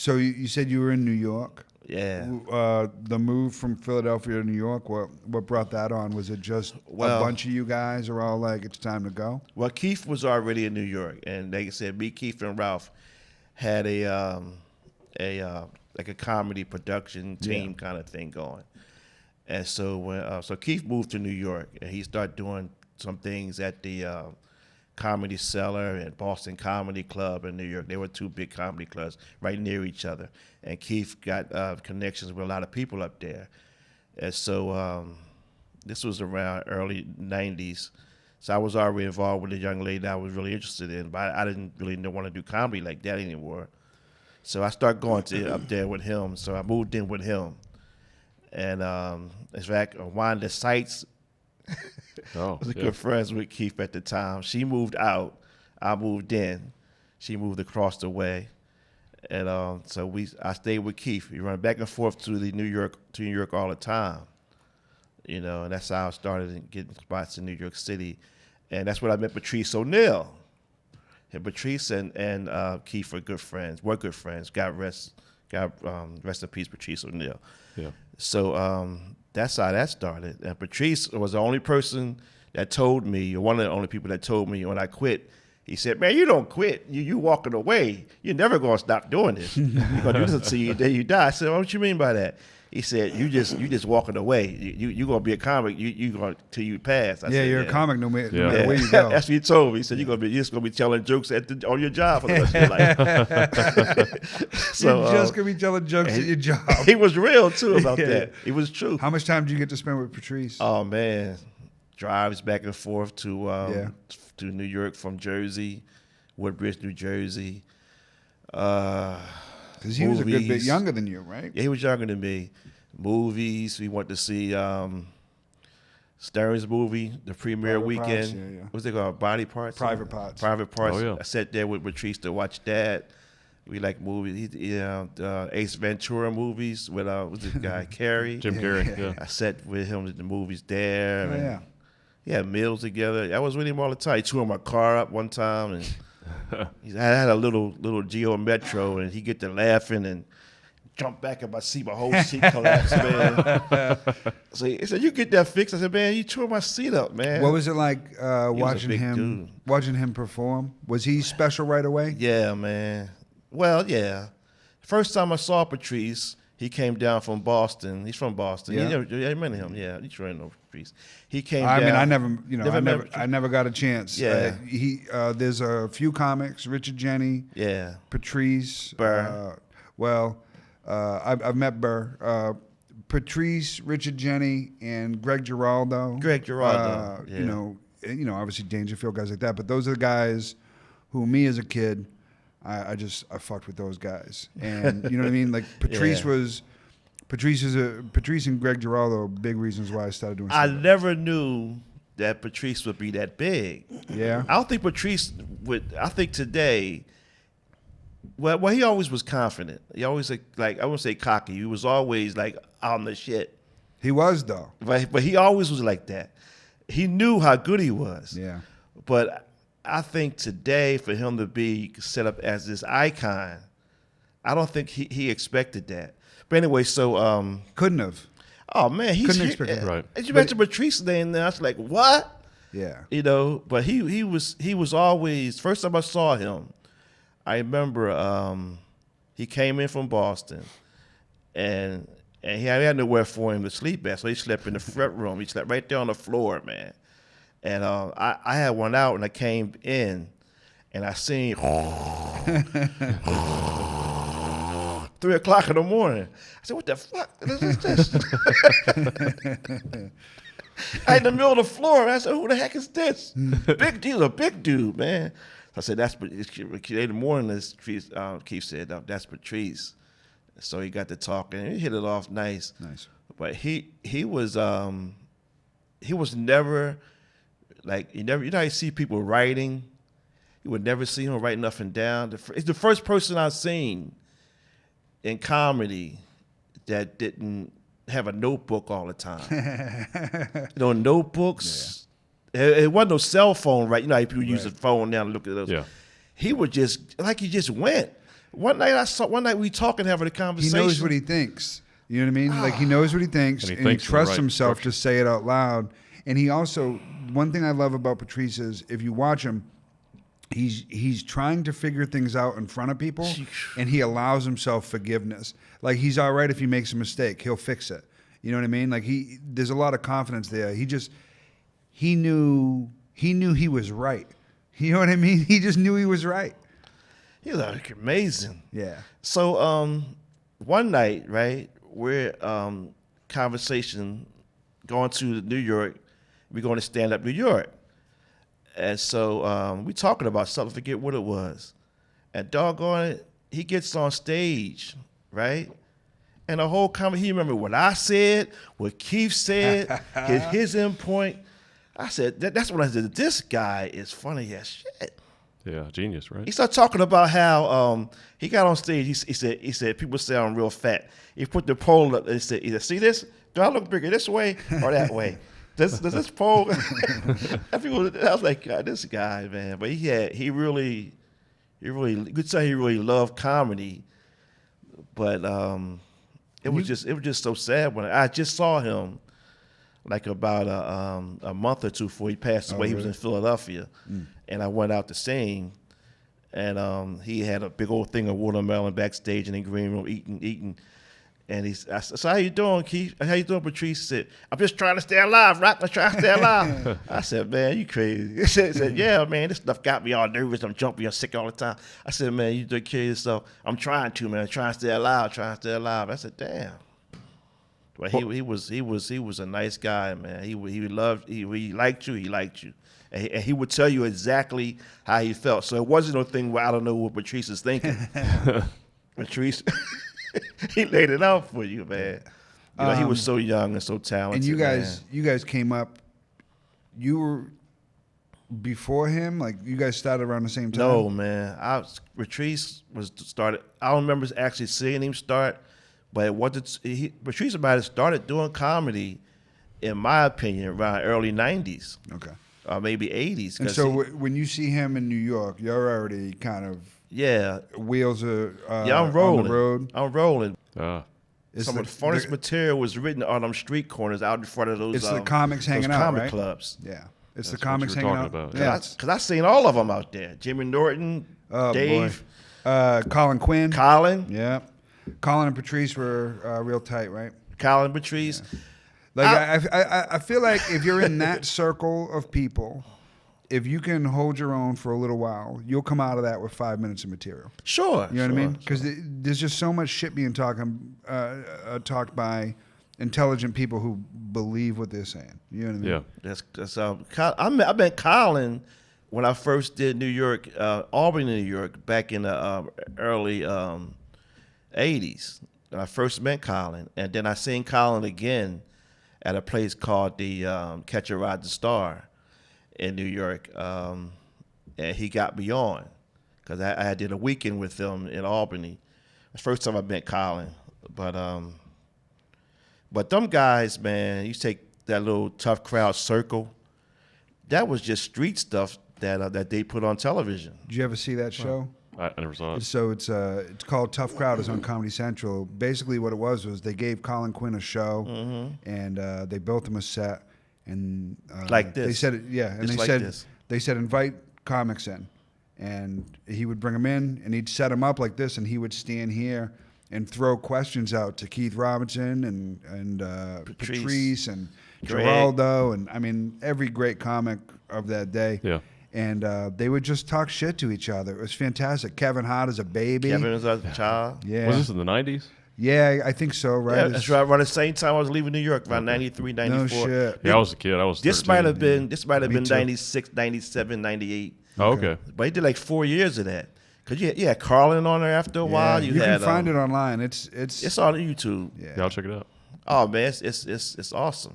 So you said you were in New York. Yeah. The move from Philadelphia to New York, what brought that on? Was it just a bunch of you guys are all like, it's time to go? Well, Keith was already in New York, and they said me, Keith, and Ralph had a comedy production team kind of thing going. And so when so Keith moved to New York, and he started doing some things at the Comedy Cellar and Boston Comedy Club in New York. They were two big comedy clubs right near each other. And Keith got connections with a lot of people up there. And so this was around early 90s. So I was already involved with a young lady that I was really interested in, but I didn't really want to do comedy like that anymore. So I started going up there with him. So I moved in with him. And in fact, Wanda Sykes was good friends with Keith at the time. She moved out. I moved in. She moved across the way. And so I stayed with Keith. We run back and forth to New York all the time. You know, and that's how I started getting spots in New York City. And that's when I met Patrice O'Neal. And Patrice and Keith were good friends. God rest in peace, Patrice O'Neal. Yeah. So that's how that started. And Patrice was the only person that told me, or one of the only people that told me when I quit. He said, "Man, you don't quit. You walking away. You're never gonna stop doing this. You're gonna do this until you die." I said, "What you mean by that?" He said, "You just walking away. You gonna be a comic. You gonna till you pass." I said, you're a comic no matter where you go. That's what he told me. He said, "You're just gonna be telling jokes on your job for the rest of your life." So you're just gonna be telling jokes at your job. He was real too about that. It was true. How much time did you get to spend with Patrice? Oh man, drives back and forth to New York from Jersey, Woodbridge, New Jersey. Because he was a good bit younger than you, right? Yeah, he was younger than me. Movies. We went to see Stern's movie, the premiere weekend. Parts, What's it called? Body Parts? Private Parts. Private Parts. Oh, yeah. I sat there with Patrice to watch that. We like movies. Ace Ventura movies with what's this guy, Carrey? Jim Carrey, yeah. I sat with him at the movies there. Oh, yeah. Yeah, meals together. I was with him all the time. He tore my car up one time, and I had a little Geo Metro, and he get to laughing and jump back in my seat. My whole seat collapsed, man. So he said, "You get that fixed." I said, "Man, you tore my seat up, man." What was it like watching big him perform? Was he special right away? Yeah, man. Well, yeah. First time I saw Patrice, he came down from Boston. He's from Boston. Yeah. You met him. Yeah, you sure know Patrice. He came down. I mean, I never got a chance. Yeah. There's a few comics, Richard Jeni. Yeah. Patrice. Burr. I've met Burr. Patrice, Richard Jeni, and Greg Giraldo. Yeah. Obviously Dangerfield, guys like that. But those are the guys who, me as a kid, I fucked with those guys. And you know what I mean? Like Patrice and Greg Giraldo are big reasons why I started doing stand-up. I never knew that Patrice would be that big. Yeah. I don't think Patrice would. I think today. Well, he always was confident. He always like I wouldn't say cocky. He was always like on the shit. He was though. But he always was like that. He knew how good he was. Yeah. But I think today for him to be set up as this icon, I don't think he expected that. But anyway, so couldn't have. Oh man, couldn't expect it. Right. As you mentioned Patrice's name, there I was like, what? Yeah. But he was always. First time I saw him, I remember he came in from Boston, and he had nowhere for him to sleep at, so he slept in the front room. He slept right there on the floor, man. And I had one out, and I came in, and I seen 3 o'clock in the morning. I said, "What the fuck is this?" I in the middle of the floor. I said, "Who the heck is this?" Big deal, a big dude, man. I said, "That's in the morning." As Keith said, "That's Patrice." So he got to talking. He hit it off nice. Nice. But he was never like you know how you see people writing. You would never see him write nothing down. It's the first person I've seen in comedy that didn't have a notebook all the time. Notebooks. Yeah. It wasn't no cell phone, right? You know how people use a phone now to look at those. Yeah. He would just, like he just went. One night we talking, having a conversation. He knows what he thinks. You know what I mean? Like he knows what he thinks, and he trusts himself to say it out loud. And he also, one thing I love about Patrice is if you watch him, he's trying to figure things out in front of people, and he allows himself forgiveness. Like he's all right if he makes a mistake, he'll fix it. You know what I mean? Like there's a lot of confidence there. He knew he was right. You know what I mean? He just knew he was right. He's like amazing. Yeah. So one night, right, we're conversation going to New York. We're going to Stand Up New York. And so we talking about something, forget what it was. And doggone it, he gets on stage, right? And the whole he remember what I said, what Keith said, his endpoint. I said, that's when I said, this guy is funny as shit. Yeah, genius, right? He started talking about how he got on stage. He said people say I'm real fat. He put the pole up and he said, either see this? Do I look bigger this way or that way? Does this pole? I was like, God, this guy, man. But he really, you could say he really loved comedy. But it was just so sad when I just saw him like about a month or two before he passed away. He was in Philadelphia, and I went out to see him, and he had a big old thing of watermelon backstage in the green room eating. And I said, so how you doing, Keith? How you doing, Patrice? He said, I'm just trying to stay alive, Rock. I'm trying to stay alive. I said, man, you crazy. He said, yeah, man, this stuff got me all nervous. I'm jumpy. I'm sick all the time. I said, man, you take care of yourself. I'm trying to, man. I'm trying to stay alive. I said, damn. But he was a nice guy, man. He liked you. And he would tell you exactly how he felt. So it wasn't no thing where I don't know what Patrice is thinking. Patrice, he laid it out for you, man. You know, he was so young and so talented. And you guys came up. You were before him, like you guys started around the same time. No, man. Patrice was started. I don't remember actually seeing him start. But Patrice might have started doing comedy, in my opinion, around early 90s. Okay. Or maybe 80s. And so when you see him in New York, you're already kind of wheels are I'm rolling. on the road. I'm rolling. Some of the funniest material was written on them street corners out in front of those. It's the comics hanging out, comic right? clubs. Yeah, it's the comics hanging out. About. Yeah, because I seen all of them out there. Jimmy Norton, Dave, Colin Quinn. Yeah. Colin and Patrice were real tight, right? Colin and Patrice. Yeah. Like I feel like if you're in that circle of people, if you can hold your own for a little while, you'll come out of that with 5 minutes of material. Sure. You know what I mean? Because there's just so much shit being talked by intelligent people who believe what they're saying. You know what I mean? Yeah. That's I met Colin when I first did New York, Albany, New York, back in the early 80s. I first met Colin, and then I seen Colin again at a place called the Catch a Rising Star in New York, and he got me on because I did a weekend with him in Albany. The first time I met Colin, but them guys, man, you take that little tough crowd circle, that was just street stuff that they put on television. Did you ever see that show? I never saw it. So it's called Tough Crowd. It's on Comedy Central. Basically, what it was they gave Colin Quinn a show, and they built him a set, and like this. They said, and they said invite comics in, and he would bring them in, and he'd set them up like this, and he would stand here and throw questions out to Keith Robinson and Patrice and Geraldo, and I mean every great comic of that day. Yeah. And they would just talk shit to each other. It was fantastic. Kevin Hart as a baby. Kevin was a child. Yeah. Was this in the 90s? Yeah, I think so, right? Yeah, that's right. Around the same time I was leaving New York, around 93, 94. No shit. Yeah, I was a kid. I was 13. This might have been 96, 97, 98. Oh, okay. But he did like 4 years of that. Because you had Carlin on there after a while. You can find it online. It's on YouTube. Yeah, I'll check it out. Oh, man, it's awesome.